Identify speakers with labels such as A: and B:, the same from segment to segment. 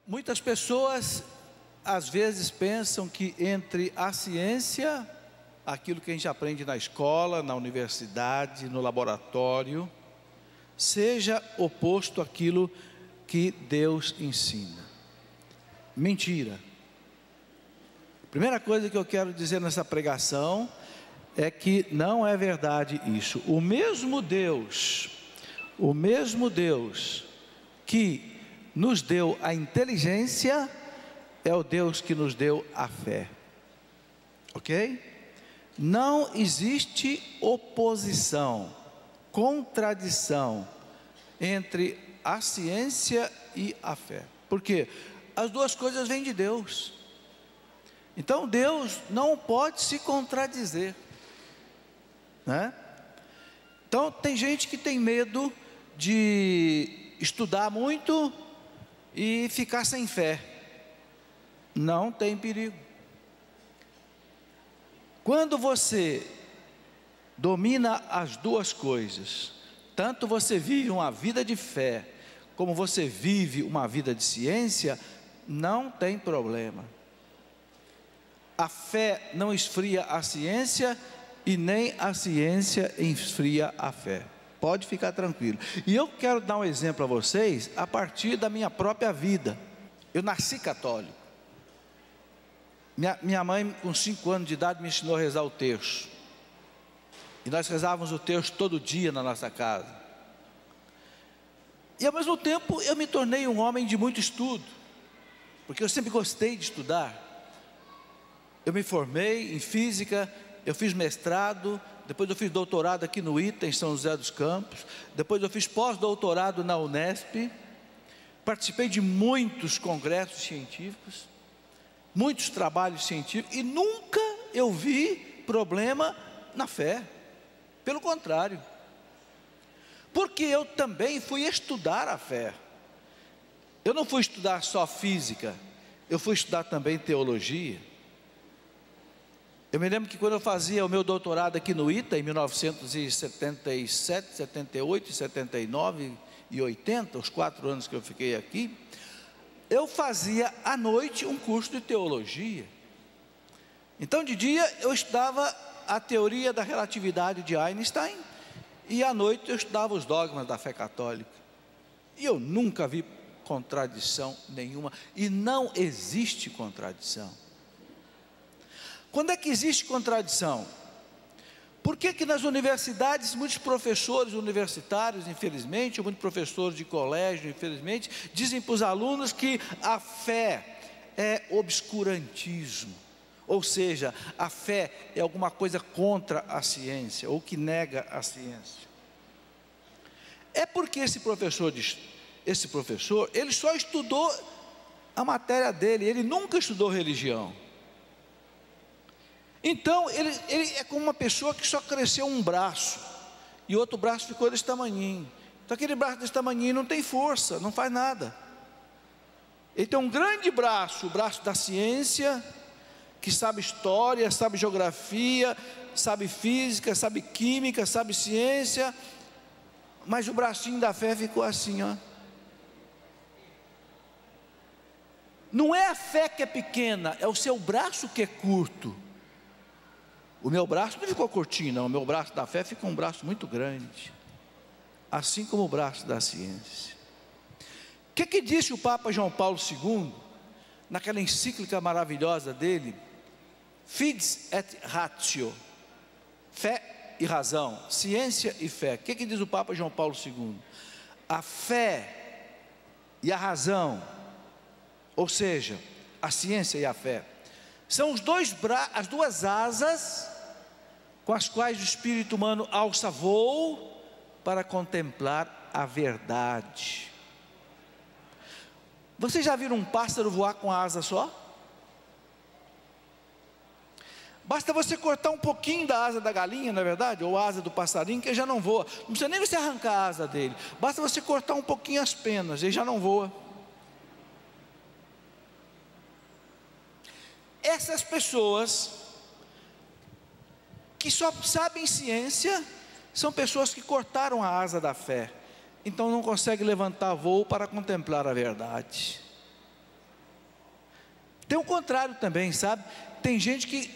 A: Muitas pessoas às vezes pensam que entre a ciência, aquilo que a gente aprende na escola, na universidade, no laboratório, seja oposto àquilo que Deus ensina. Mentira. Primeira coisa que eu quero dizer nessa pregação é que não é verdade isso. O mesmo Deus que nos deu a inteligência é o Deus que nos deu a fé. Ok? Não existe oposição, contradição entre a ciência e a fé. Por quê? As duas coisas vêm de Deus. Então Deus não pode se contradizer, né? Então tem gente que tem medo de estudar muito e ficar sem fé. Não tem perigo. Quando você domina as duas coisas, tanto você vive uma vida de fé, como você vive uma vida de ciência, não tem problema. A fé não esfria a ciência e nem a ciência esfria a fé. Pode ficar tranquilo. E eu quero dar um exemplo a vocês a partir da minha própria vida. Eu nasci católico. Minha mãe, com 5 anos de idade, me ensinou a rezar o terço. E nós rezávamos o terço todo dia na nossa casa. E ao mesmo tempo eu me tornei um homem de muito estudo, porque eu sempre gostei de estudar. Eu me formei em física, eu fiz mestrado, depois eu fiz doutorado aqui no ITA, em São José dos Campos, depois eu fiz pós-doutorado na Unesp, participei de muitos congressos científicos, muitos trabalhos científicos, e nunca eu vi problema na fé, pelo contrário, porque eu também fui estudar a fé. Eu não fui estudar só física, eu fui estudar também teologia. Eu me lembro que quando eu fazia o meu doutorado aqui no ITA, em 1977, 78, 79 e 80, os 4 anos que eu fiquei aqui, eu fazia à noite um curso de teologia. Então de dia eu estudava a teoria da relatividade de Einstein, e à noite eu estudava os dogmas da fé católica. E eu nunca vi contradição nenhuma, e não existe contradição. Quando é que existe contradição? Por que que nas universidades, muitos professores universitários, infelizmente, ou muitos professores de colégio, infelizmente, dizem para os alunos que a fé é obscurantismo, ou seja, a fé é alguma coisa contra a ciência, ou que nega a ciência? É porque esse professor, ele só estudou a matéria dele, ele nunca estudou religião. Então ele é como uma pessoa que só cresceu um braço, e outro braço ficou desse tamanhinho. Então aquele braço desse tamanhinho não tem força, não faz nada. Ele tem um grande braço, o braço da ciência, que sabe história, sabe geografia, sabe física, sabe química, sabe ciência, mas o bracinho da fé ficou assim, ó. Não é a fé que é pequena, é o seu braço que é curto. O meu braço não ficou curtinho, não. O meu braço da fé ficou um braço muito grande, assim como o braço da ciência. O que disse o Papa João Paulo II, naquela encíclica maravilhosa dele, Fides et Ratio, fé e razão, ciência e fé? O que diz o Papa João Paulo II? A fé e a razão, ou seja, a ciência e a fé, são as duas asas com as quais o espírito humano alça voo para contemplar a verdade. Vocês já viram um pássaro voar com a asa só? Basta você cortar um pouquinho da asa da galinha, não é verdade? Ou a asa do passarinho, que ele já não voa. Não precisa nem você arrancar a asa dele, basta você cortar um pouquinho as penas, ele já não voa. Essas pessoas que só sabem ciência são pessoas que cortaram a asa da fé, então não conseguem levantar voo para contemplar a verdade. Tem o contrário também, sabe? Tem gente que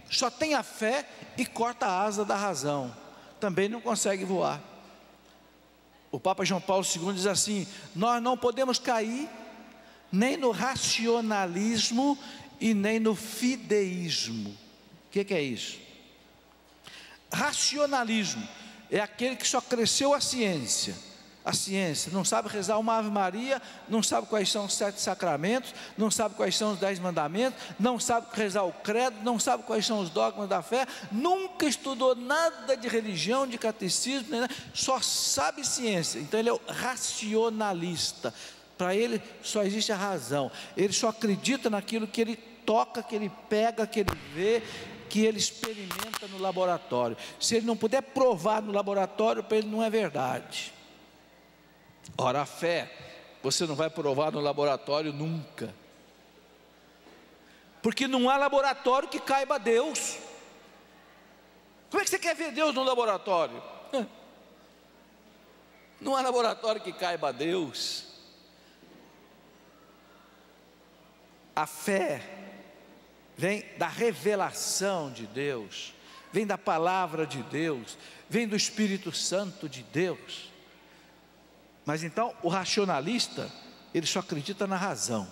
A: só tem a fé e corta a asa da razão, também não consegue voar. O Papa João Paulo II diz assim: nós não podemos cair nem no racionalismo e nem no fideísmo. O que é isso? Racionalismo é aquele que só cresceu a ciência, não sabe rezar uma Ave Maria, não sabe quais são os 7 sacramentos, não sabe quais são os 10 mandamentos, não sabe rezar o credo, não sabe quais são os dogmas da fé, nunca estudou nada de religião, de catecismo, só sabe ciência. Então ele é o racionalista. Para ele só existe a razão, ele só acredita naquilo que ele toca, que ele pega, que ele vê, que ele experimenta no laboratório. Se ele não puder provar no laboratório, para ele não é verdade. Ora, a fé, você não vai provar no laboratório nunca, porque não há laboratório que caiba a Deus. Como é que você quer ver Deus no laboratório? Não há laboratório que caiba a Deus. A fé vem da revelação de Deus, vem da palavra de Deus, vem do Espírito Santo de Deus. Mas então o racionalista, ele só acredita na razão.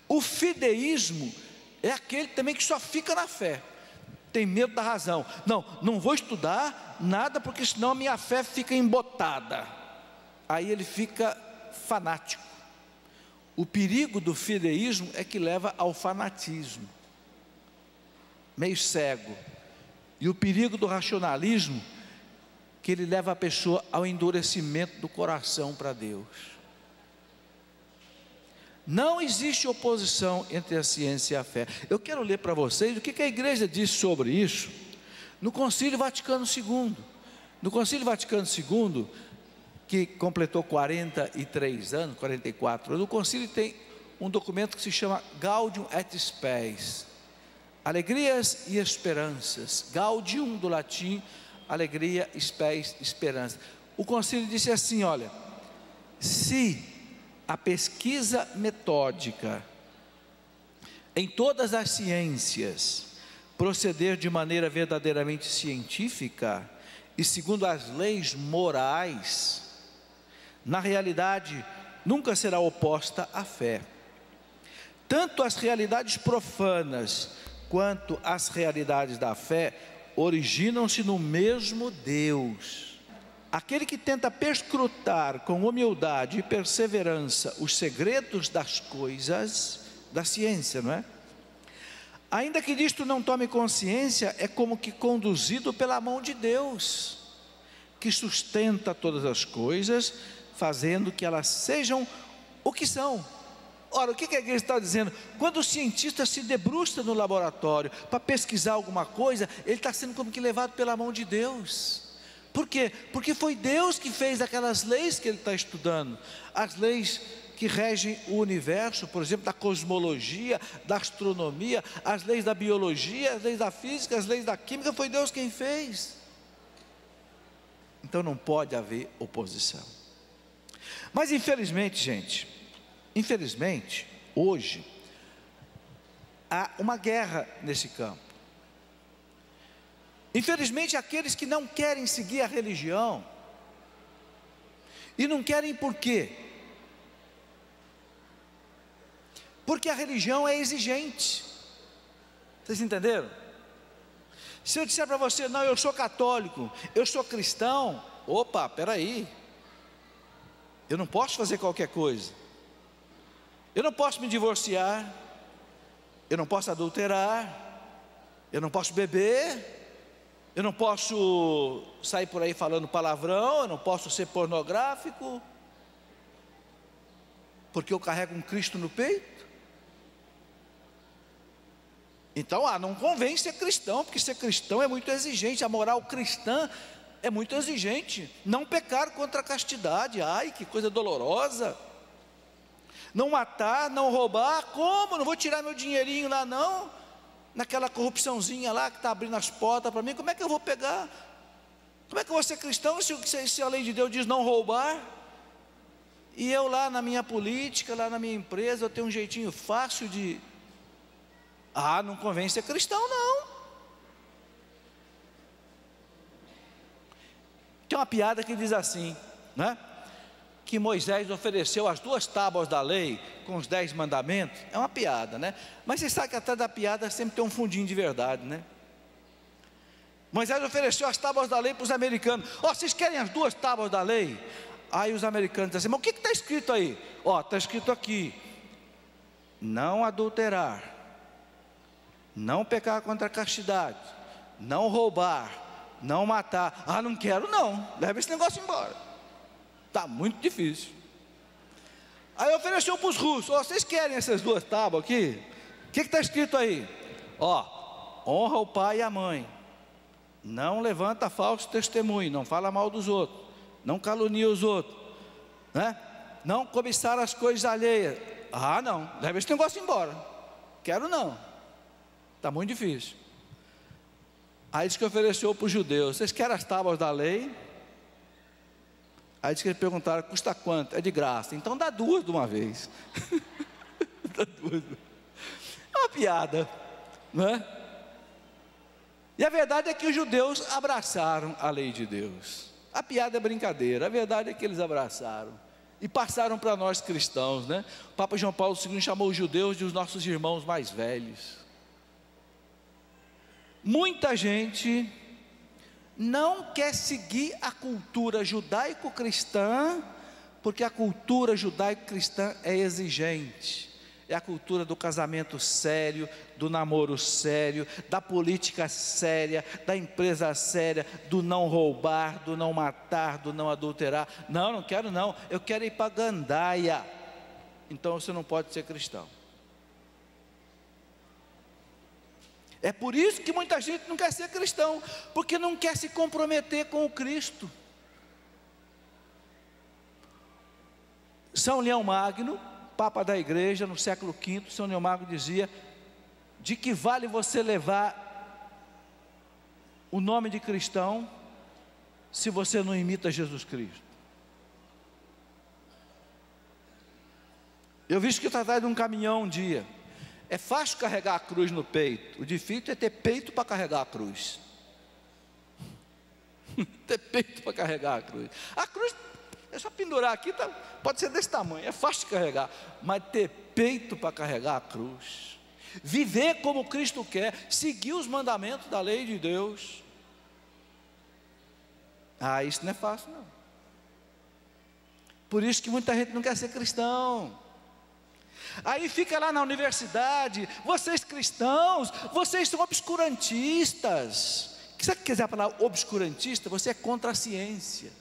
A: O fideísmo é aquele também que só fica na fé, tem medo da razão. Não vou estudar nada, porque senão a minha fé fica embotada. Aí ele fica fanático. O perigo do fideísmo é que leva ao fanatismo, meio cego. E o perigo do racionalismo, que ele leva a pessoa ao endurecimento do coração para Deus. Não existe oposição entre a ciência e a fé. Eu quero ler para vocês o que a igreja diz sobre isso no Concílio Vaticano II. No Concílio Vaticano II, que completou 43 anos, 44 anos, o concílio tem um documento que se chama Gaudium et Spes, alegrias e esperanças. Gaudium do latim, alegria, spes, esperança. O concílio disse assim: olha, se a pesquisa metódica em todas as ciências proceder de maneira verdadeiramente científica e segundo as leis morais, na realidade nunca será oposta à fé. Tanto as realidades profanas quanto as realidades da fé originam-se no mesmo Deus. Aquele que tenta perscrutar com humildade e perseverança os segredos das coisas, da ciência, não é? Ainda que disto não tome consciência, é como que conduzido pela mão de Deus, que sustenta todas as coisas, fazendo que elas sejam o que são. Ora, o que a igreja está dizendo? Quando o cientista se debruça no laboratório para pesquisar alguma coisa, ele está sendo como que levado pela mão de Deus. Por quê? Porque foi Deus que fez aquelas leis que ele está estudando, as leis que regem o universo, por exemplo, da cosmologia, da astronomia, as leis da biologia, as leis da física, as leis da química, foi Deus quem fez. Então não pode haver oposição. Mas infelizmente, gente, hoje, há uma guerra nesse campo. Infelizmente, aqueles que não querem seguir a religião, e não querem por quê? Porque a religião é exigente. Vocês entenderam? Se eu disser para você, não, eu sou católico, eu sou cristão, opa, peraí, eu não posso fazer qualquer coisa. Eu não posso me divorciar, eu não posso adulterar, eu não posso beber, eu não posso sair por aí falando palavrão, eu não posso ser pornográfico, porque eu carrego um Cristo no peito. Então, não convém ser cristão, porque ser cristão é muito exigente, a moral cristã é muito exigente. Não pecar contra a castidade, ai que coisa dolorosa. Não matar, não roubar, como? Não vou tirar meu dinheirinho lá não, naquela corrupçãozinha lá que está abrindo as portas para mim, como é que eu vou pegar? Como é que eu vou ser cristão se a lei de Deus diz não roubar? E eu lá na minha política, lá na minha empresa, eu tenho um jeitinho fácil de... não convém ser cristão, não. Tem uma piada que diz assim, né? Que Moisés ofereceu as 2 tábuas da lei com os 10 mandamentos. É uma piada, né? Mas você sabe que atrás da piada sempre tem um fundinho de verdade, né? Moisés ofereceu as tábuas da lei para os americanos. Vocês querem as 2 tábuas da lei? Aí os americanos dizem assim, mas o que está escrito aí? Está escrito aqui: não adulterar, não pecar contra a castidade, não roubar, não matar. Não quero não, leva esse negócio embora, está muito difícil. Aí ofereceu para os russos: vocês querem essas 2 tábuas aqui? O que está escrito aí? Honra o pai e a mãe, não levanta falso testemunho, não fala mal dos outros, não calunia os outros, né? Não cobiçar as coisas alheias. Não, leva esse negócio embora, quero não, está muito difícil. Aí diz que ofereceu para os judeus: vocês querem as tábuas da lei? Aí diz que eles perguntaram: custa quanto? É de graça. Então dá 2 de uma vez. Dá 2. É uma piada, não é? E a verdade é que os judeus abraçaram a lei de Deus. A piada é brincadeira, a verdade é que eles abraçaram e passaram para nós cristãos, né? O Papa João Paulo II chamou os judeus de os nossos irmãos mais velhos. Muita gente não quer seguir a cultura judaico-cristã, porque a cultura judaico-cristã é exigente. É a cultura do casamento sério, do namoro sério, da política séria, da empresa séria, do não roubar, do não matar, do não adulterar. Não quero não, eu quero ir para a gandaia. Então você não pode ser cristão. É por isso que muita gente não quer ser cristão, porque não quer se comprometer com o Cristo. São Leão Magno, Papa da Igreja, no século V, São Leão Magno dizia: de que vale você levar o nome de cristão, se você não imita Jesus Cristo? Eu vi que atrás de um caminhão um dia. É fácil carregar a cruz no peito, o difícil é ter peito para carregar a cruz. Ter peito para carregar a cruz. A cruz é só pendurar aqui, pode ser desse tamanho, é fácil de carregar, mas ter peito para carregar a cruz, viver como Cristo quer, seguir os mandamentos da lei de Deus, isso não é fácil não. Por isso que muita gente não quer ser cristão. Aí fica lá na universidade: vocês cristãos, vocês são obscurantistas. Sabe o que quer dizer a palavra obscurantista? Você é contra a ciência.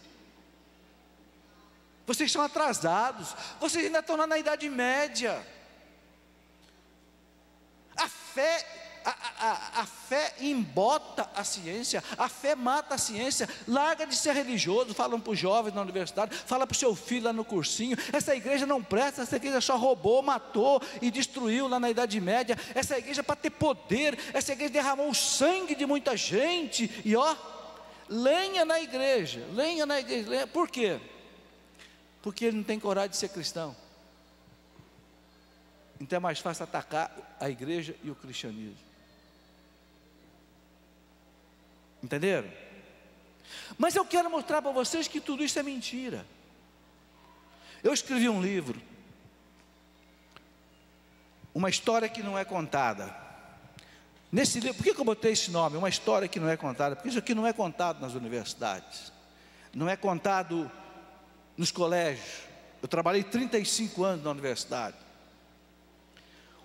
A: Vocês são atrasados, vocês ainda estão lá na Idade Média. A fé embota a ciência, a fé mata a ciência. Larga de ser religioso. Falam para os jovens na universidade, fala para o seu filho lá no cursinho: essa igreja não presta, essa igreja só roubou, matou e destruiu lá na Idade Média. Essa igreja, para ter poder, essa igreja derramou o sangue de muita gente. E lenha na igreja, lenha. Por quê? Porque ele não tem coragem de ser cristão. Então é mais fácil atacar a igreja e o cristianismo. Entenderam? Mas eu quero mostrar para vocês que tudo isso é mentira. Eu escrevi um livro, uma história que não é contada. Nesse livro, por que eu botei esse nome? Uma história que não é contada. Porque isso aqui não é contado nas universidades, não é contado nos colégios. Eu trabalhei 35 anos na universidade.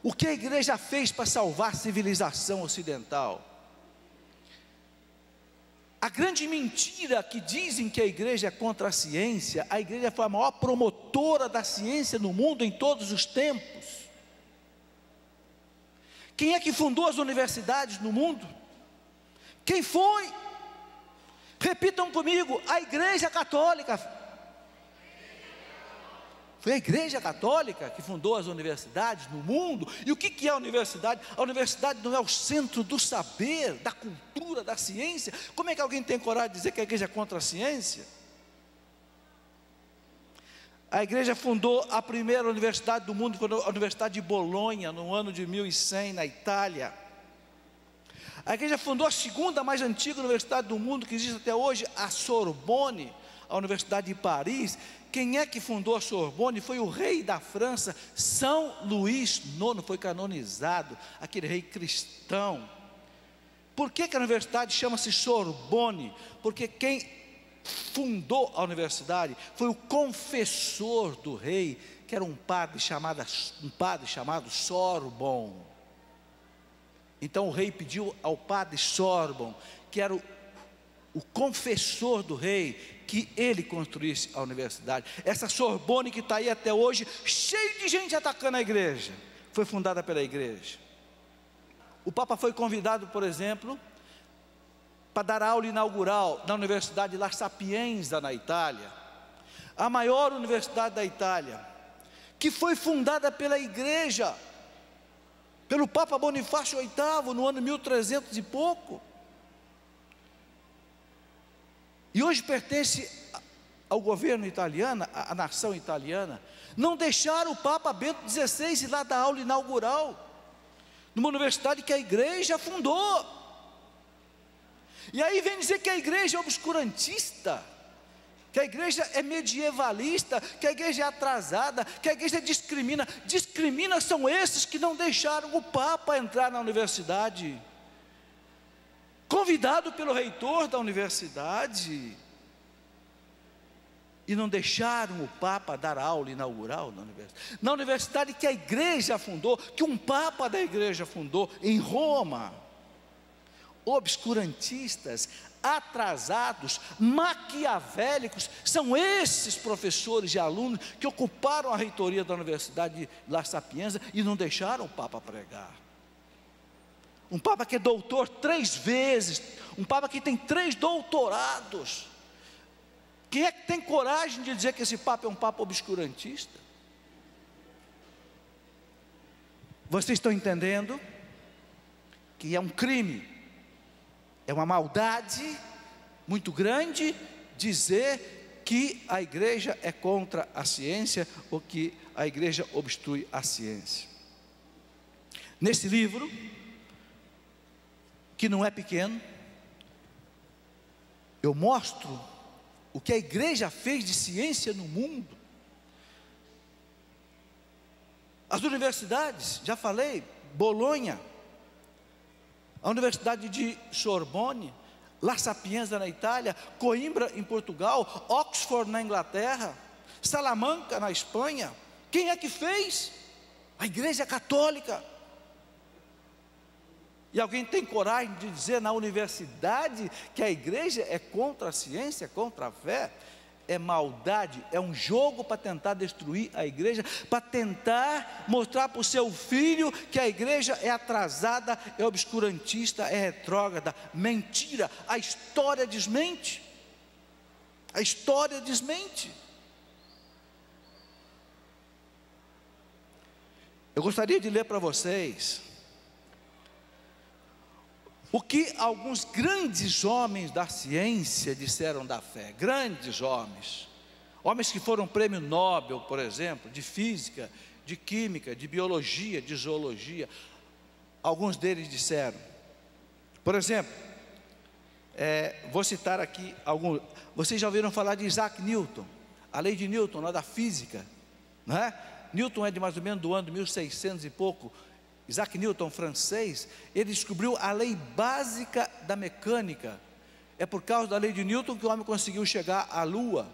A: O que a igreja fez para salvar a civilização ocidental? A grande mentira que dizem que a igreja é contra a ciência: a igreja foi a maior promotora da ciência no mundo em todos os tempos. Quem é que fundou as universidades no mundo? Quem foi? Repitam comigo: a Igreja Católica. Foi a Igreja Católica que fundou as universidades no mundo. E o que é a universidade? A universidade não é o centro do saber, da cultura, da ciência. Como é que alguém tem coragem de dizer que a igreja é contra a ciência? A igreja fundou a primeira universidade do mundo, foi a Universidade de Bolonha, no ano de 1100, na Itália. A igreja fundou a segunda mais antiga universidade do mundo, que existe até hoje, a Sorbonne, a Universidade de Paris. Quem é que fundou a Sorbonne? Foi o rei da França, São Luís IX, foi canonizado, aquele rei cristão. Por que a universidade chama-se Sorbonne? Porque quem fundou a universidade foi o confessor do rei, que era um padre chamado Sorbon. Então o rei pediu ao padre Sorbon, que era o confessor do rei, que ele construísse a universidade. Essa Sorbonne que está aí até hoje, cheio de gente atacando a igreja, foi fundada pela igreja. O Papa foi convidado, por exemplo, para dar aula inaugural na Universidade La Sapienza, na Itália, a maior universidade da Itália, que foi fundada pela igreja, pelo Papa Bonifácio VIII, no ano 1300 e pouco, e hoje pertence ao governo italiano, à nação italiana. Não deixaram o Papa Bento XVI ir lá dar aula inaugural, numa universidade que a igreja fundou. E aí vem dizer que a igreja é obscurantista, que a igreja é medievalista, que a igreja é atrasada, que a igreja discrimina. Discrimina são esses que não deixaram o Papa entrar na universidade, convidado pelo reitor da universidade, e não deixaram o Papa dar aula inaugural na universidade que a igreja fundou, que um Papa da igreja fundou em Roma. Obscurantistas, atrasados, maquiavélicos, são esses professores e alunos que ocuparam a reitoria da Universidade de La Sapienza e não deixaram o Papa pregar. Um Papa que é doutor 3 vezes, um Papa que tem 3 doutorados. Quem é que tem coragem de dizer que esse Papa é um Papa obscurantista? Vocês estão entendendo que é um crime, é uma maldade muito grande dizer que a igreja é contra a ciência ou que a igreja obstrui a ciência. Nesse livro, que não é pequeno, eu mostro o que a igreja fez de ciência no mundo. As universidades, já falei, Bolonha, a Universidade de Sorbonne, La Sapienza na Itália, Coimbra em Portugal, Oxford na Inglaterra, Salamanca na Espanha. Quem é que fez? A Igreja Católica. E alguém tem coragem de dizer na universidade que a igreja é contra a ciência, contra a fé? É maldade, é um jogo para tentar destruir a igreja, para tentar mostrar para o seu filho que a igreja é atrasada, é obscurantista, é retrógrada. Mentira, a história desmente. A história desmente. Eu gostaria de ler para vocês o que alguns grandes homens da ciência disseram da fé. Grandes homens, homens que foram prêmio Nobel, por exemplo, de física, de química, de biologia, de zoologia. Alguns deles disseram, por exemplo, vou citar aqui alguns. Vocês já ouviram falar de Isaac Newton, a lei de Newton, lá da física, não é? Newton é de mais ou menos do ano de 1600 e pouco. Isaac Newton, francês, ele descobriu a lei básica da mecânica. É por causa da lei de Newton que o homem conseguiu chegar à lua.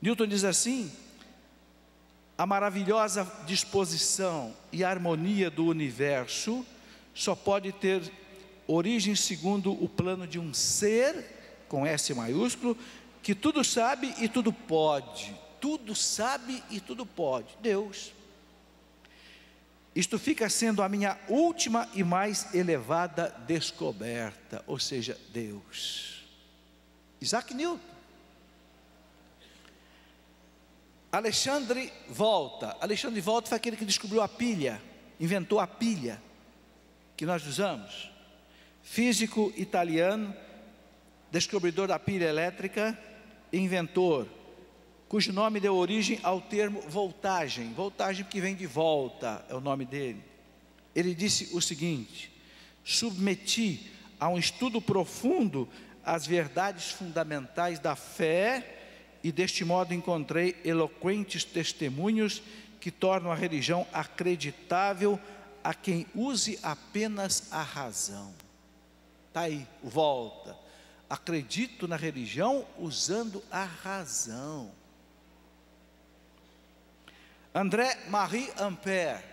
A: Newton diz assim: a maravilhosa disposição e harmonia do universo só pode ter origem segundo o plano de um ser, com S maiúsculo, que tudo sabe e tudo pode. Tudo sabe e tudo pode, Deus. Isto fica sendo a minha última e mais elevada descoberta, ou seja, Deus. Isaac Newton. Alexandre Volta foi aquele que descobriu a pilha, inventou a pilha que nós usamos. Físico italiano, descobridor da pilha elétrica, inventor cujo nome deu origem ao termo voltagem. Voltagem que vem de volta, é o nome dele. Ele disse o seguinte: submeti a um estudo profundo as verdades fundamentais da fé, e deste modo encontrei eloquentes testemunhos que tornam a religião acreditável a quem use apenas a razão. Está aí, volta. Acredito na religião usando a razão. André-Marie Ampère.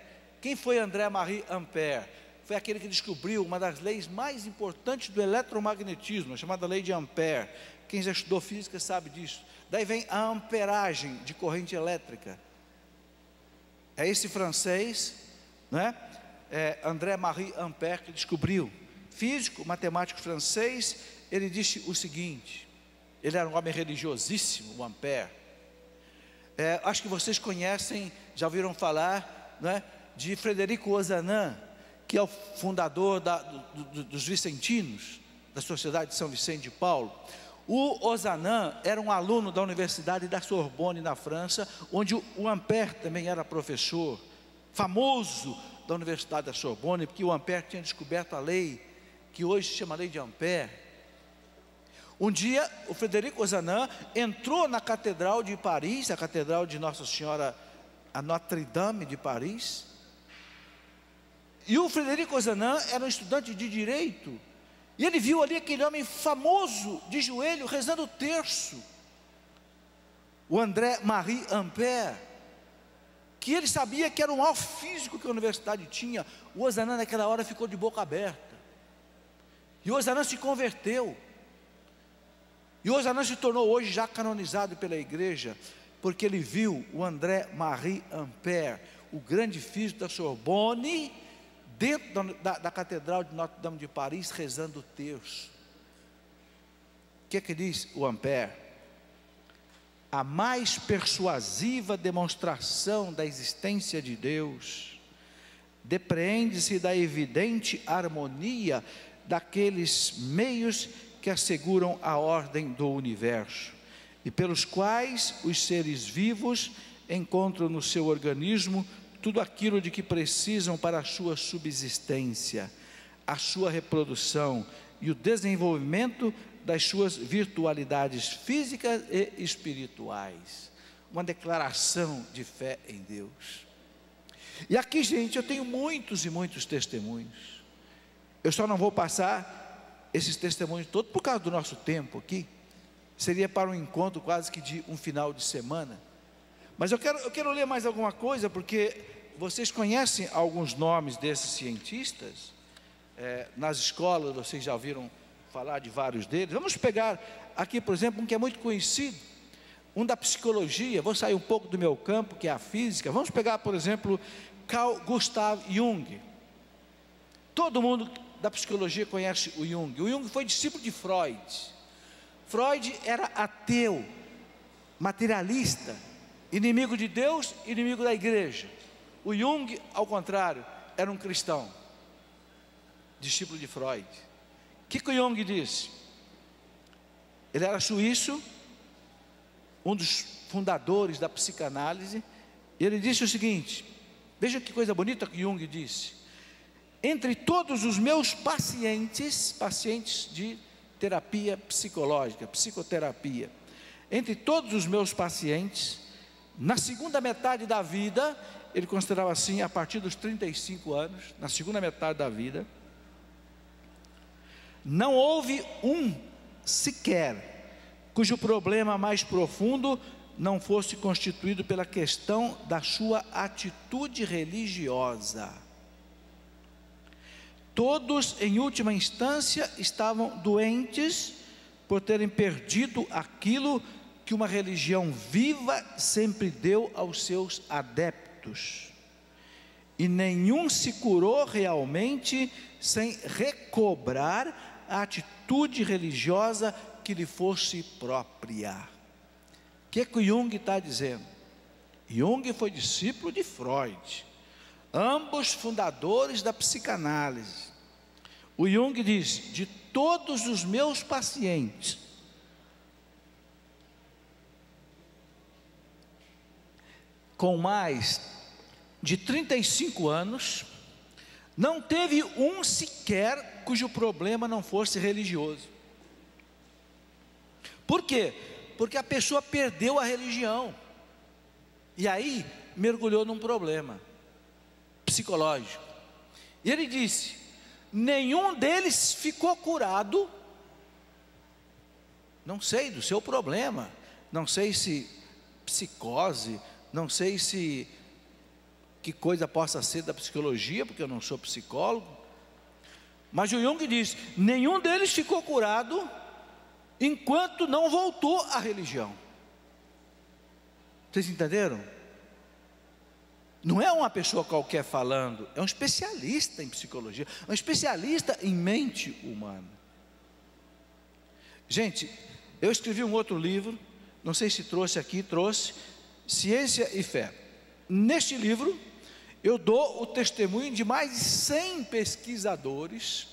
A: Quem foi André-Marie Ampère? Foi aquele que descobriu uma das leis mais importantes do eletromagnetismo, a chamada lei de Ampère. Quem já estudou física sabe disso. Daí vem a amperagem de corrente elétrica. É esse francês, né? André-Marie Ampère, que descobriu. Físico, matemático francês. Ele disse o seguinte: ele era um homem religiosíssimo, o Ampère. Acho que vocês conhecem, já ouviram falar, né, de Frederico Ozanam, que é o fundador dos Vicentinos, da Sociedade de São Vicente de Paulo. O Ozanam era um aluno da Universidade da Sorbonne, na França, onde o Ampère também era professor, famoso da Universidade da Sorbonne, porque o Ampère tinha descoberto a lei, que hoje se chama Lei de Ampère. Um dia, o Frederico Ozanam entrou na Catedral de Paris, a Catedral de Nossa Senhora, a Notre-Dame de Paris, e o Frederico Ozanam era um estudante de Direito, e ele viu ali aquele homem famoso, de joelho, rezando o terço, o André-Marie Ampère, que ele sabia que era o maior físico que a universidade tinha. O Ozanam naquela hora ficou de boca aberta, e o Ozanam se converteu, e o Ozanam se tornou hoje já canonizado pela igreja, porque ele viu o André-Marie Ampère, o grande físico da Sorbonne, dentro da Catedral de Notre-Dame de Paris, rezando o terço. O que diz o Ampère? A mais persuasiva demonstração da existência de Deus depreende-se da evidente harmonia daqueles meios que asseguram a ordem do universo, e pelos quais os seres vivos encontram no seu organismo tudo aquilo de que precisam para a sua subsistência, a sua reprodução e o desenvolvimento das suas virtualidades físicas e espirituais. Uma declaração de fé em Deus. E aqui, gente, eu tenho muitos e muitos testemunhos. Eu só não vou passar esses testemunhos todos por causa do nosso tempo aqui. Seria para um encontro quase que de um final de semana. Mas eu quero ler mais alguma coisa, porque vocês conhecem alguns nomes desses cientistas. Nas escolas vocês já ouviram falar de vários deles. Vamos pegar aqui, por exemplo, um que é muito conhecido, um da psicologia. Vou sair um pouco do meu campo, que é a física. Vamos pegar, por exemplo, Carl Gustav Jung. Todo mundo da psicologia conhece o Jung. O Jung foi discípulo de Freud. Freud era ateu, materialista, inimigo de Deus, inimigo da igreja. O Jung, ao contrário, era um cristão, discípulo de Freud. O que o Jung disse? Ele era suíço, um dos fundadores da psicanálise, e ele disse o seguinte: veja que coisa bonita que Jung disse: entre todos os meus pacientes de terapia psicológica, psicoterapia, entre todos os meus pacientes, na segunda metade da vida, ele considerava assim, a partir dos 35 anos, na segunda metade da vida, não houve um sequer cujo problema mais profundo não fosse constituído pela questão da sua atitude religiosa. Todos, em última instância, estavam doentes por terem perdido aquilo que uma religião viva sempre deu aos seus adeptos. E nenhum se curou realmente sem recobrar a atitude religiosa que lhe fosse própria. O que o Jung está dizendo? Jung foi discípulo de Freud, ambos fundadores da psicanálise. O Jung diz: de todos os meus pacientes, com mais de 35 anos, não teve um sequer cujo problema não fosse religioso. Por quê? Porque a pessoa perdeu a religião, e aí mergulhou num problema psicológico. E ele disse: nenhum deles ficou curado. Não sei do seu problema, não sei se psicose, não sei se que coisa possa ser da psicologia, porque eu não sou psicólogo, mas o Jung diz: nenhum deles ficou curado enquanto não voltou à religião. Vocês entenderam? Não é uma pessoa qualquer falando, é um especialista em psicologia, um especialista em mente humana. Gente, eu escrevi um outro livro, não sei se trouxe aqui, trouxe, Ciência e Fé. Neste livro, eu dou o testemunho de mais de 100 pesquisadores,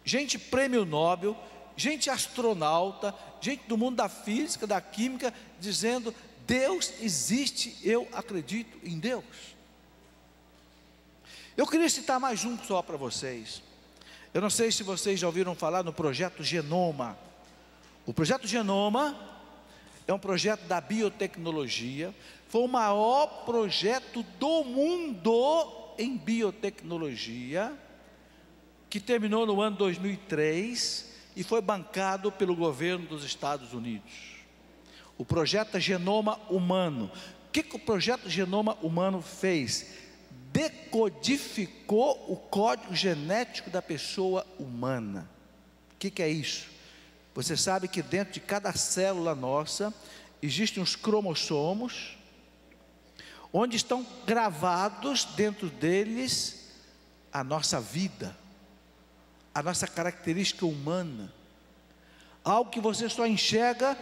A: gente prêmio Nobel, gente astronauta, gente do mundo da física, da química, dizendo: Deus existe, eu acredito em Deus. Eu queria citar mais um só para vocês. Eu não sei se vocês já ouviram falar no projeto Genoma. O projeto Genoma é um projeto da biotecnologia, foi o maior projeto do mundo em biotecnologia, que terminou no ano 2003 e foi bancado pelo governo dos Estados Unidos. O projeto Genoma Humano. O que o projeto Genoma Humano fez? Decodificou o código genético da pessoa humana. O que é isso? Você sabe que dentro de cada célula nossa existem os cromossomos, onde estão gravados dentro deles a nossa vida, a nossa característica humana, algo que você só enxerga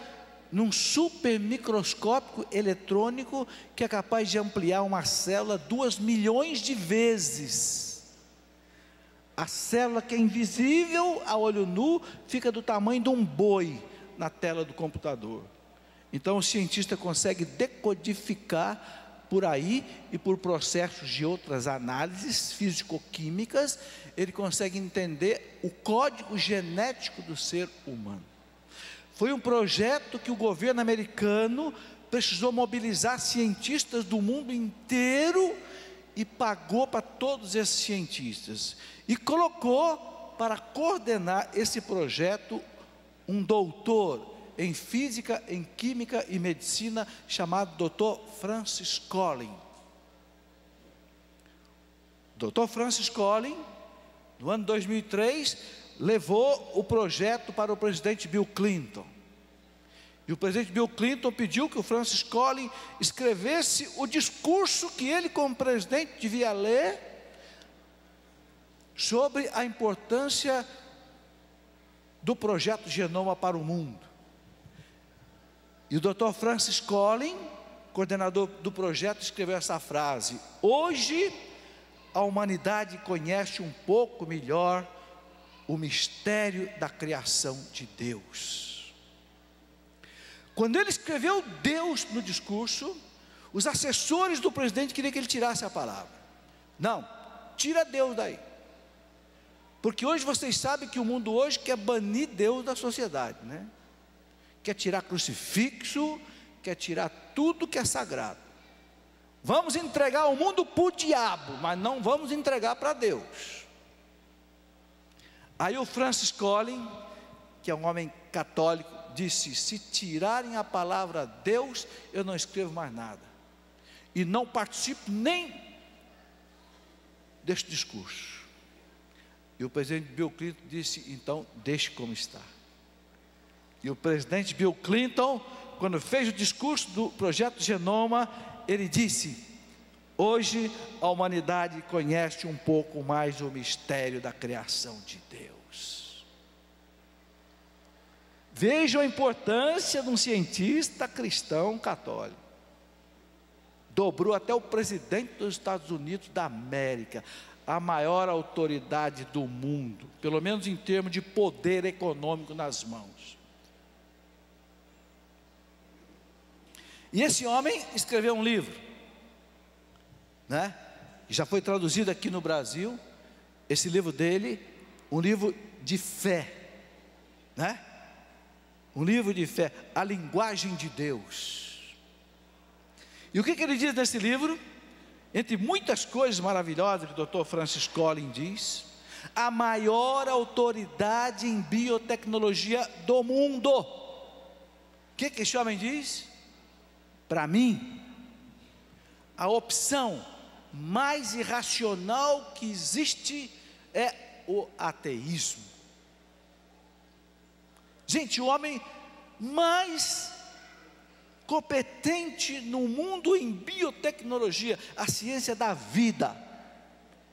A: num super microscópio eletrônico, que é capaz de ampliar uma célula 2 milhões de vezes. A célula que é invisível a olho nu, fica do tamanho de um boi na tela do computador. Então o cientista consegue decodificar por aí, e por processos de outras análises físico-químicas, ele consegue entender o código genético do ser humano. Foi um projeto que o governo americano precisou mobilizar cientistas do mundo inteiro e pagou para todos esses cientistas. E colocou para coordenar esse projeto um doutor em física, em química e medicina, chamado Dr. Francis Collins. Dr. Francis Collins, no ano 2003, levou o projeto para o presidente Bill Clinton. E o presidente Bill Clinton pediu que o Francis Collins escrevesse o discurso que ele, como presidente, devia ler sobre a importância do projeto Genoma para o mundo. E o Dr. Francis Collins, coordenador do projeto, escreveu essa frase: hoje a humanidade conhece um pouco melhor o mistério da criação de Deus. Quando ele escreveu Deus no discurso, os assessores do presidente queriam que ele tirasse a palavra. Não, tira Deus daí. Porque hoje vocês sabem que o mundo hoje quer banir Deus da sociedade, né? Quer tirar crucifixo, quer tirar tudo que é sagrado. Vamos entregar o mundo para o diabo, mas não vamos entregar para Deus. Aí o Francis Collins, que é um homem católico, disse: se tirarem a palavra Deus, eu não escrevo mais nada, e não participo nem deste discurso. E o presidente Bill Clinton disse: então deixe como está. E o presidente Bill Clinton, quando fez o discurso do projeto Genoma, ele disse: hoje a humanidade conhece um pouco mais o mistério da criação de Deus. Vejam a importância de um cientista cristão católico. Dobrou até o presidente dos Estados Unidos da América, a maior autoridade do mundo, pelo menos em termos de poder econômico nas mãos. E esse homem escreveu um livro, né? Já foi traduzido aqui no Brasil. Esse livro dele, um livro de fé, né? Um livro de fé, a linguagem de Deus. E o que ele diz nesse livro? Entre muitas coisas maravilhosas que o Dr. Francis Collins diz, a maior autoridade em biotecnologia do mundo. O que esse homem diz? Para mim, a opção mais irracional que existe é o ateísmo. Gente, o homem mais competente no mundo em biotecnologia, a ciência da vida,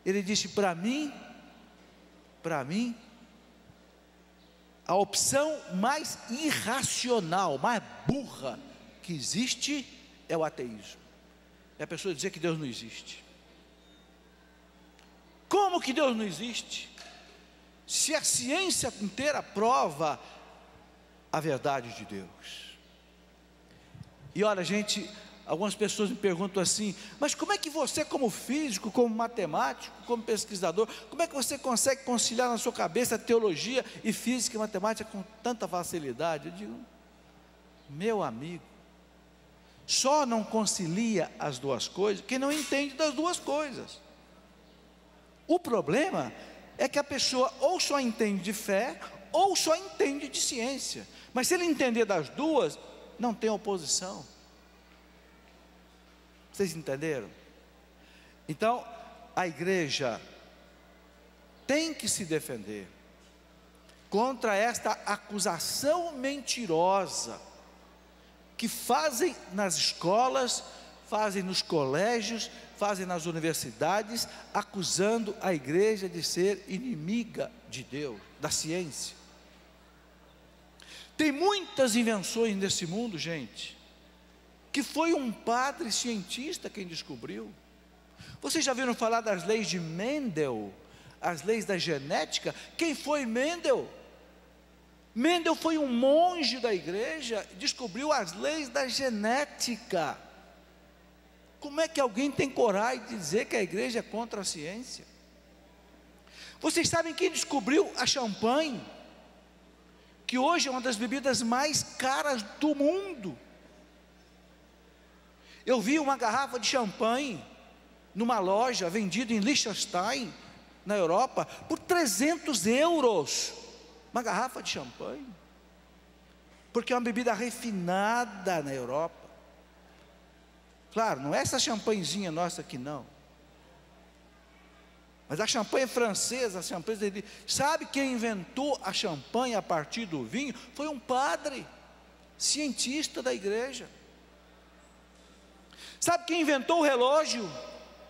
A: ele disse: para mim, a opção mais irracional, mais burra que existe é o ateísmo. É a pessoa dizer que Deus não existe. Como que Deus não existe? Se a ciência inteira prova a verdade de Deus. E olha, gente, algumas pessoas me perguntam assim: mas como é que você, como físico, como matemático, como pesquisador, como é que você consegue conciliar na sua cabeça teologia e física e matemática com tanta facilidade? Eu digo: meu amigo, só não concilia as duas coisas quem não entende das duas coisas. O problema é que a pessoa ou só entende de fé, ou só entende de ciência. Mas se ele entender das duas, não tem oposição. Vocês entenderam? Então, a igreja tem que se defender contra esta acusação mentirosa que fazem nas escolas, fazem nos colégios, fazem nas universidades, acusando a igreja de ser inimiga de Deus, da ciência. Tem muitas invenções nesse mundo, gente, que foi um padre cientista quem descobriu. Vocês já viram falar das leis de Mendel, as leis da genética? Quem foi Mendel? Mendel foi um monge da igreja, descobriu as leis da genética. Como é que alguém tem coragem de dizer que a igreja é contra a ciência? Vocês sabem quem descobriu a champanhe? Que hoje é uma das bebidas mais caras do mundo. Eu vi uma garrafa de champanhe numa loja vendida em Liechtenstein, na Europa, por 300 euros. Uma garrafa de champanhe. Porque é uma bebida refinada na Europa. Claro, não é essa champanhezinha nossa aqui não. Mas a champanhe francesa, a champanhe... Sabe quem inventou a champanhe a partir do vinho? Foi um padre, cientista da igreja. Sabe quem inventou o relógio?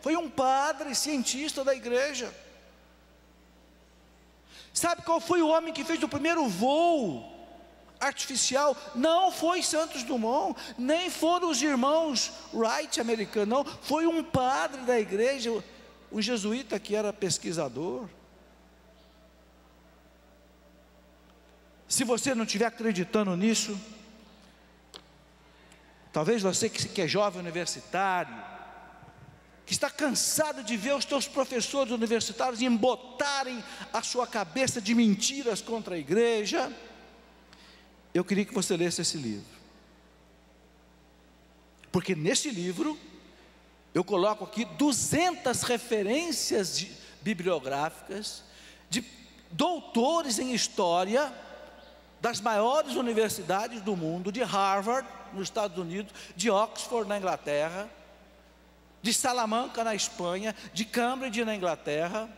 A: Foi um padre, cientista da igreja. Sabe qual foi o homem que fez o primeiro voo artificial? Não foi Santos Dumont, nem foram os irmãos Wright americanos, não. Foi um padre da igreja, um jesuíta que era pesquisador. Se você não estiver acreditando nisso, talvez você que é jovem universitário, que está cansado de ver os teus professores universitários embotarem a sua cabeça de mentiras contra a igreja, eu queria que você lesse esse livro. Porque nesse livro, eu coloco aqui 200 referências bibliográficas de doutores em história das maiores universidades do mundo, de Harvard, nos Estados Unidos, de Oxford, na Inglaterra, de Salamanca, na Espanha, de Cambridge, na Inglaterra.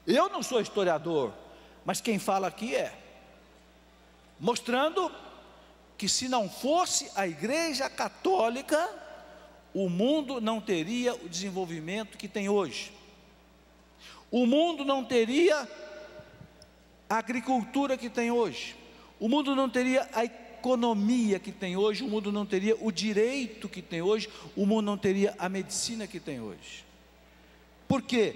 A: Eu não sou historiador, mas quem fala aqui é. Mostrando que se não fosse a Igreja Católica, o mundo não teria o desenvolvimento que tem hoje. O mundo não teria a agricultura que tem hoje. O mundo não teria a economia que tem hoje. O mundo não teria o direito que tem hoje. O mundo não teria a medicina que tem hoje. Por quê?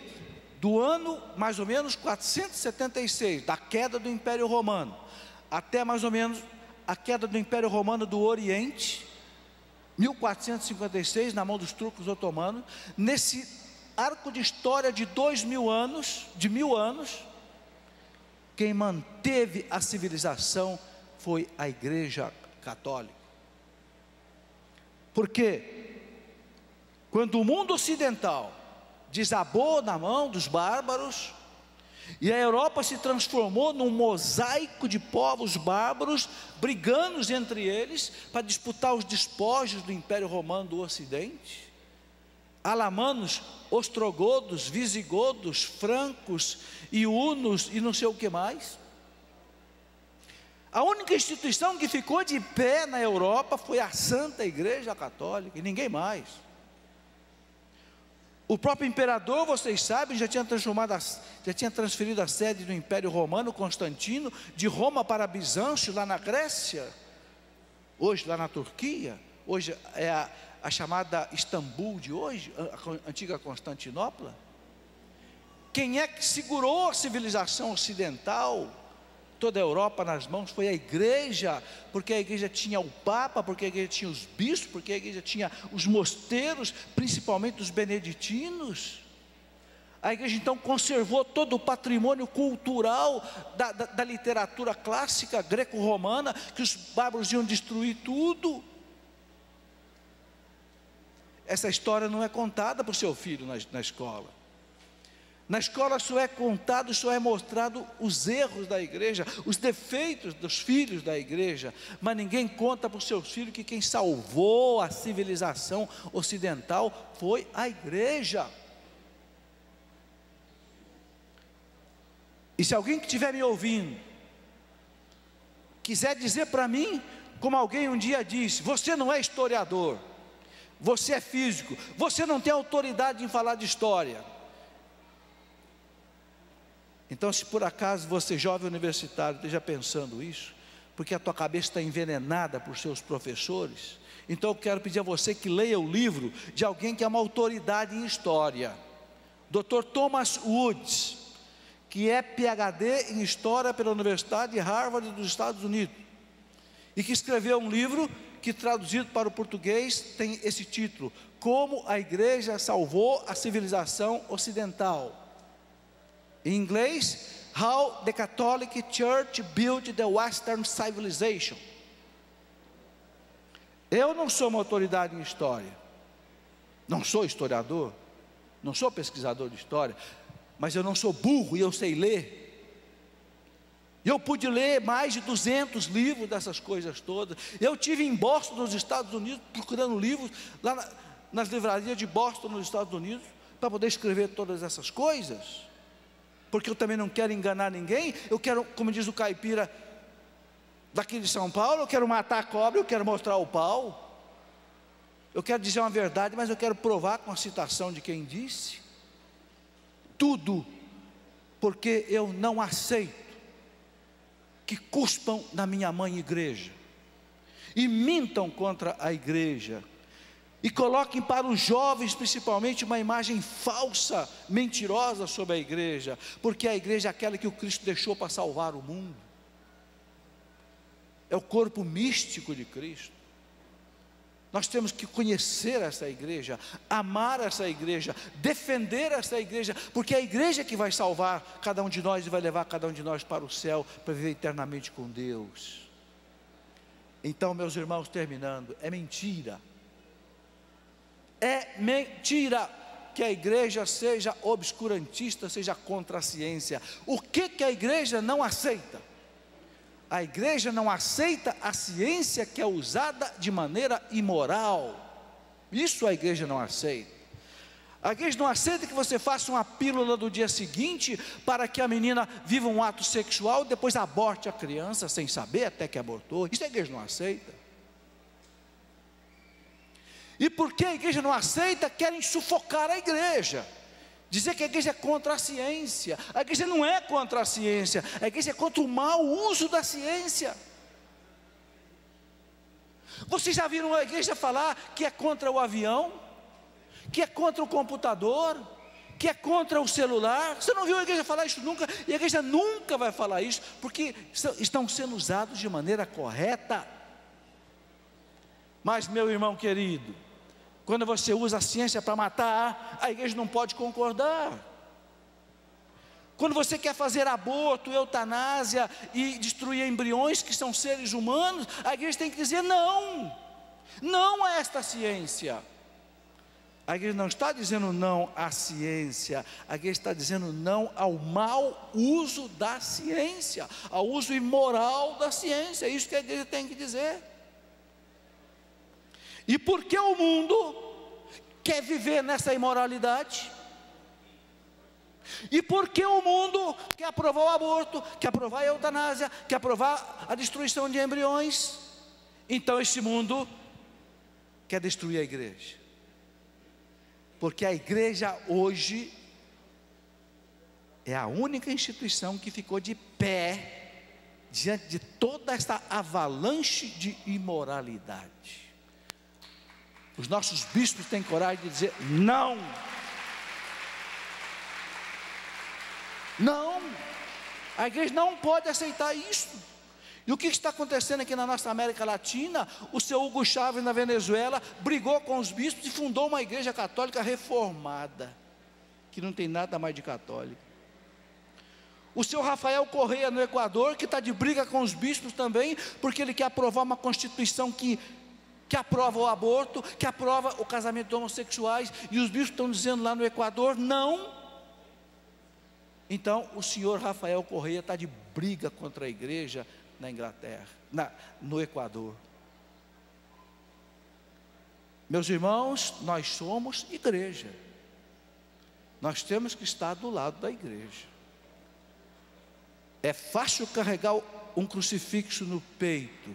A: Do ano mais ou menos 476, da queda do Império Romano, até mais ou menos a queda do Império Romano do Oriente, 1456, na mão dos turcos otomanos. Nesse arco de história de 2000 anos, de 1000 anos, quem manteve a civilização foi a Igreja Católica. Porque quando o mundo ocidental desabou na mão dos bárbaros, e a Europa se transformou num mosaico de povos bárbaros, brigando entre eles, para disputar os despojos do Império Romano do Ocidente, alamanos, ostrogodos, visigodos, francos e hunos e não sei o que mais. A única instituição que ficou de pé na Europa foi a Santa Igreja Católica, e ninguém mais. O próprio imperador, vocês sabem, já tinha transferido a sede do Império Romano, Constantino, de Roma para Bizâncio, lá na Grécia, hoje lá na Turquia, hoje é a chamada Istambul de hoje, a antiga Constantinopla. Quem é que segurou a civilização ocidental, toda a Europa nas mãos, foi a igreja, porque a igreja tinha o Papa, porque a igreja tinha os bispos, porque a igreja tinha os mosteiros, principalmente os beneditinos. A igreja então conservou todo o patrimônio cultural da literatura clássica greco-romana, que os bárbaros iam destruir tudo. Essa história não é contada para o seu filho na escola. Na escola só é contado, só é mostrado os erros da igreja, os defeitos dos filhos da igreja, mas ninguém conta para os seus filhos que quem salvou a civilização ocidental foi a igreja. E se alguém que estiver me ouvindo quiser dizer para mim, como alguém um dia disse, você não é historiador, você é físico, você não tem autoridade em falar de história. Então, se por acaso você, jovem universitário, esteja pensando isso, porque a tua cabeça está envenenada por seus professores, então eu quero pedir a você que leia o livro de alguém que é uma autoridade em história, Dr. Thomas Woods, que é PhD em História pela Universidade de Harvard dos Estados Unidos, e que escreveu um livro que, traduzido para o português, tem esse título: Como a Igreja Salvou a Civilização Ocidental. Em inglês, How the Catholic Church Built the Western Civilization. Eu não sou uma autoridade em história, não sou historiador, não sou pesquisador de história, mas eu não sou burro e eu sei ler. Eu pude ler mais de 200 livros dessas coisas todas. Eu tive em Boston, nos Estados Unidos, procurando livros lá nas livrarias de Boston, nos Estados Unidos, para poder escrever todas essas coisas. Porque eu também não quero enganar ninguém. Eu quero, como diz o caipira daqui de São Paulo, eu quero matar a cobra, eu quero mostrar o pau. Eu quero dizer uma verdade, mas eu quero provar com a citação de quem disse. Tudo, porque eu não aceito que cuspam na minha mãe igreja, e mintam contra a igreja, e coloquem para os jovens principalmente uma imagem falsa, mentirosa sobre a igreja, porque a igreja é aquela que o Cristo deixou para salvar o mundo, é o corpo místico de Cristo. Nós temos que conhecer essa igreja, amar essa igreja, defender essa igreja, porque é a igreja que vai salvar cada um de nós e vai levar cada um de nós para o céu, para viver eternamente com Deus. Então, meus irmãos, terminando, é mentira que a igreja seja obscurantista, seja contra a ciência. O que a igreja não aceita? A igreja não aceita a ciência que é usada de maneira imoral. Isso a igreja não aceita. A igreja não aceita que você faça uma pílula do dia seguinte para que a menina viva um ato sexual e depois aborte a criança sem saber até que abortou. Isso a igreja não aceita. E porque a igreja não aceita, querem sufocar a igreja, dizer que a igreja é contra a ciência. A igreja não é contra a ciência, a igreja é contra o mau uso da ciência. Vocês já viram a igreja falar que é contra o avião, que é contra o computador, que é contra o celular? Você não viu a igreja falar isso nunca, e a igreja nunca vai falar isso, porque estão sendo usados de maneira correta. Mas, meu irmão querido, quando você usa a ciência para matar, a igreja não pode concordar. Quando você quer fazer aborto, eutanásia e destruir embriões que são seres humanos, a igreja tem que dizer não, não a esta ciência. A igreja não está dizendo não à ciência, a igreja está dizendo não ao mau uso da ciência, ao uso imoral da ciência. É isso que a igreja tem que dizer. E por que o mundo quer viver nessa imoralidade? E por que o mundo quer aprovar o aborto, quer aprovar a eutanásia, quer aprovar a destruição de embriões? Então esse mundo quer destruir a igreja. Porque a igreja hoje é a única instituição que ficou de pé diante de toda esta avalanche de imoralidade. Os nossos bispos têm coragem de dizer não. Não, a igreja não pode aceitar isso. E o que está acontecendo aqui na nossa América Latina? O seu Hugo Chávez na Venezuela brigou com os bispos e fundou uma igreja católica reformada, que não tem nada mais de católica. O seu Rafael Correia no Equador, que está de briga com os bispos também, porque ele quer aprovar uma constituição que aprova o aborto, que aprova o casamento de homossexuais, e os bispos estão dizendo lá no Equador, não. Então o senhor Rafael Correia está de briga contra a igreja na Inglaterra, no Equador. Meus irmãos, nós somos igreja, nós temos que estar do lado da igreja. É fácil carregar um crucifixo no peito,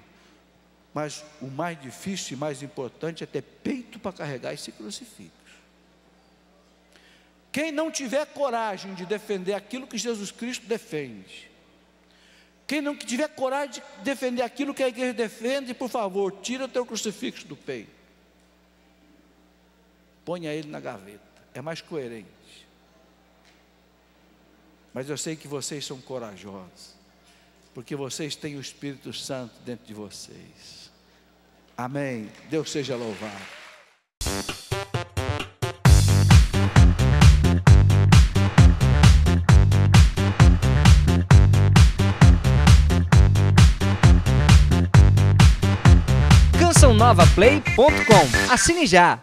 A: mas o mais difícil e mais importante é ter peito para carregar esse crucifixo. Quem não tiver coragem de defender aquilo que Jesus Cristo defende, quem não tiver coragem de defender aquilo que a igreja defende, por favor, tira o teu crucifixo do peito, ponha ele na gaveta, é mais coerente. Mas eu sei que vocês são corajosos, porque vocês têm o Espírito Santo dentro de vocês. Amém. Deus seja louvado.
B: CançãoNovaPlay.com. Assine já!